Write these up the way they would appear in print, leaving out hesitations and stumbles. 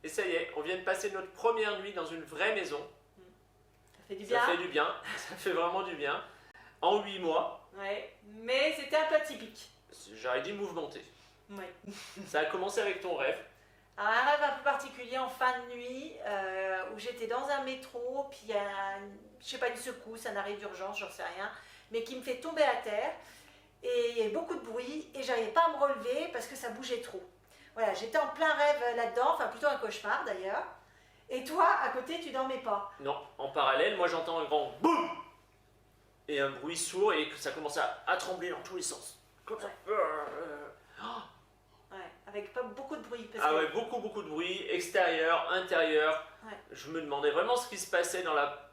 Et ça y est, on vient de passer notre première nuit dans une vraie maison. Ça fait du bien. Ça fait du bien, ça fait vraiment du bien. En 8 mois. Ouais, mais c'était un peu atypique. J'aurais dit mouvementé. Ouais. Ça a commencé avec ton rêve. Alors, un rêve un peu particulier en fin de nuit où j'étais dans un métro, puis il y a, je sais pas, une secousse, un arrêt d'urgence, j'en sais rien, mais qui me fait tomber à terre. Et il y avait beaucoup de bruit et j'arrivais pas à me relever parce que ça bougeait trop. Voilà, j'étais en plein rêve là-dedans, enfin plutôt un cauchemar d'ailleurs. Et toi, à côté, tu dormais pas? Non, en parallèle, moi j'entends un grand BOUM et un bruit sourd et que ça commence à trembler dans tous les sens. Comme ça. Ouais. Ouais, avec pas beaucoup de bruit. Parce Ah que... ouais, beaucoup de bruit, extérieur, intérieur. Ouais. Je me demandais vraiment ce qui se passait dans la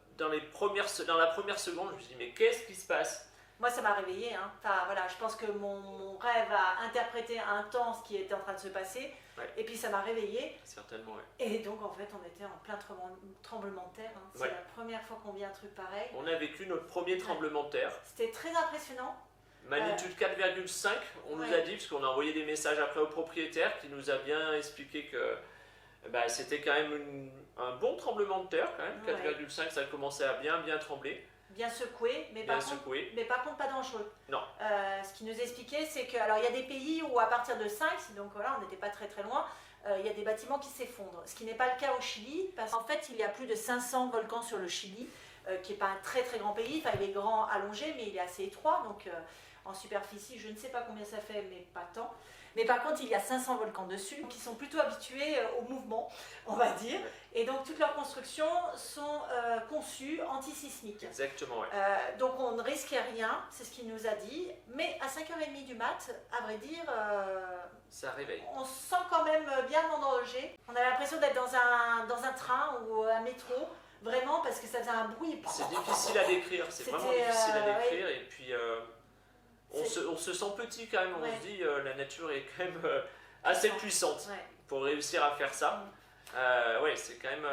première seconde. Je me suis dit, mais qu'est-ce qui se passe? Moi, ça m'a réveillée. Hein. Enfin, voilà, je pense que mon rêve a interprété un temps ce qui était en train de se passer. Ouais. Et puis, ça m'a réveillée. Certainement, oui. Et donc, en fait, on était en plein tremblement de terre. Hein. C'est Ouais. la première fois qu'on vit un truc pareil. On a vécu notre premier tremblement de terre. C'était très impressionnant. Magnitude 4,5, on nous a dit, parce qu'on a envoyé des messages après au propriétaire qui nous a bien expliqué que c'était quand même un bon tremblement de terre, quand même. 4,5, ça commençait à bien trembler. Bien secoué, mais Bien par secoué. contre, mais par contre pas dangereux. Non. Ce qui nous expliquait, c'est que, alors il y a des pays où à partir de 5, donc voilà, on n'était pas très loin, il y a des bâtiments qui s'effondrent. Ce qui n'est pas le cas au Chili, parce qu'en fait il y a plus de 500 volcans sur le Chili, qui n'est pas un très grand pays, enfin il est grand allongé, mais il est assez étroit, donc en superficie, je ne sais pas combien ça fait, mais pas tant. Mais par contre, il y a 500 volcans dessus qui sont plutôt habitués au mouvement, on va dire. Et donc, toutes leurs constructions sont conçues antisismiques. Exactement, oui. Donc, on ne risquait rien, c'est ce qu'il nous a dit. Mais à 5h30 du mat, à vrai dire, ça réveille. On se sent quand même bien en danger. On a l'impression d'être dans un train ou un métro. Vraiment, parce que ça faisait un bruit. C'est difficile à décrire, c'est vraiment difficile à décrire. Ouais. Et puis, on se sent petit quand même, on se dit la nature est quand même assez puissante pour réussir à faire ça. Oui, c'est quand même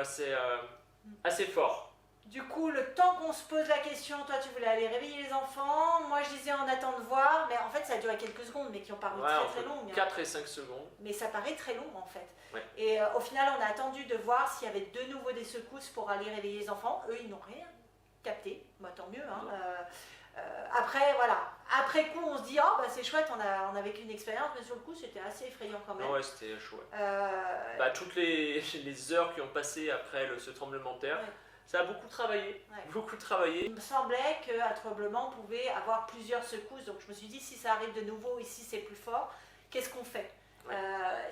assez fort. Du coup, le temps qu'on se pose la question, toi tu voulais aller réveiller les enfants, moi je disais on attend de voir, mais en fait ça a duré quelques secondes, mais qui ont paru très longues. 4 et 5 secondes. Mais ça paraît très long en fait. Ouais. Et au final on a attendu de voir s'il y avait de nouveau des secousses pour aller réveiller les enfants. Eux ils n'ont rien capté, bah, tant mieux. Hein. Après, voilà. Après coup, on se dit, oh, bah, c'est chouette, on a vécu une expérience, mais sur le coup, c'était assez effrayant quand même. Ouais, c'était chouette. Toutes les heures qui ont passé après ce tremblement de terre, ça a beaucoup travaillé. Beaucoup travaillé. Il me semblait qu'un tremblement pouvait avoir plusieurs secousses, donc je me suis dit, si ça arrive de nouveau, ici c'est plus fort, qu'est-ce qu'on fait?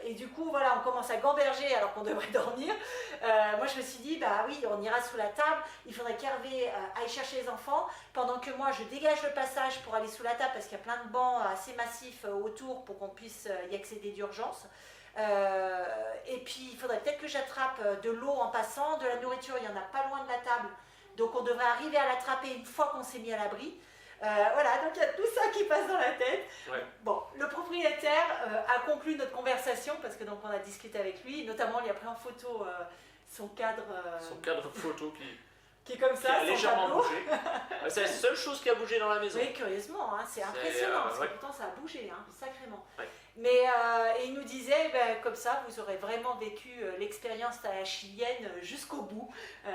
Et du coup, voilà, on commence à gamberger alors qu'on devrait dormir. Moi, je me suis dit, bah oui, on ira sous la table. Il faudrait qu'Hervé aille chercher les enfants, pendant que moi, je dégage le passage pour aller sous la table, parce qu'il y a plein de bancs assez massifs autour pour qu'on puisse y accéder d'urgence. Et puis, il faudrait peut-être que j'attrape de l'eau en passant, de la nourriture, il n'y en a pas loin de la table. Donc, on devrait arriver à l'attraper une fois qu'on s'est mis à l'abri. Voilà, donc il y a tout ça qui passe dans la tête. Bon, le propriétaire a conclu notre conversation parce que donc on a discuté avec lui, notamment il a pris en photo son cadre photo qui est comme ça, qui a légèrement bougé. C'est la seule chose qui a bougé dans la maison. Oui, curieusement, hein, c'est impressionnant parce que pourtant ça a bougé, hein, sacrément. Mais et il nous disait, comme ça, vous aurez vraiment vécu l'expérience à la chilienne jusqu'au bout,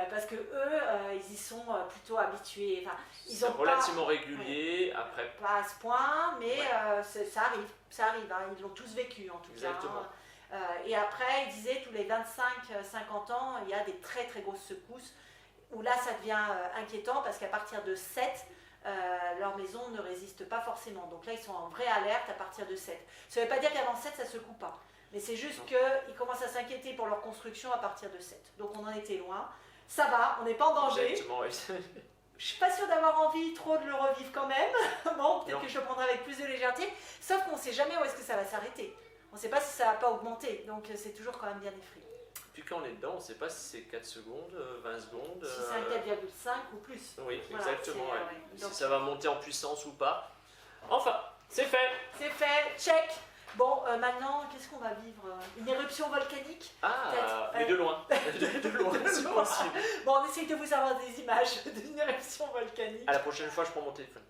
parce que eux, ils y sont plutôt habitués. Enfin, c'est relativement régulier. Après, pas à ce point, mais ça arrive. Hein, ils l'ont tous vécu en tout cas. Hein. Et après, il disait tous les 25-50 ans, il y a des très grosses secousses. Où là ça devient inquiétant parce qu'à partir de 7, leur maison ne résiste pas forcément. Donc là ils sont en vraie alerte à partir de 7. Ça ne veut pas dire qu'avant 7 ça ne se secoue pas. Mais c'est juste qu'ils commencent à s'inquiéter pour leur construction à partir de 7. Donc on en était loin. Ça va, on n'est pas en danger. Exactement, oui. Je ne suis pas sûre d'avoir envie trop de le revivre quand même. Bon, peut-être que je le prendrai avec plus de légèreté. Sauf qu'on ne sait jamais où est-ce que ça va s'arrêter. On ne sait pas si ça ne va pas augmenter. Donc c'est toujours quand même bien effrayant. Puis quand on est dedans, on ne sait pas si c'est 4 secondes, 20 secondes. Si c'est un 4,5 ou plus. Oui, voilà, exactement. Donc, si ça va monter en puissance ou pas. Enfin, c'est fait. C'est fait, check. Bon, maintenant, qu'est-ce qu'on va vivre? Une éruption volcanique? Mais de loin. de loin, si possible. Bon, on essaye de vous avoir des images d'une éruption volcanique. À la prochaine fois, je prends mon téléphone.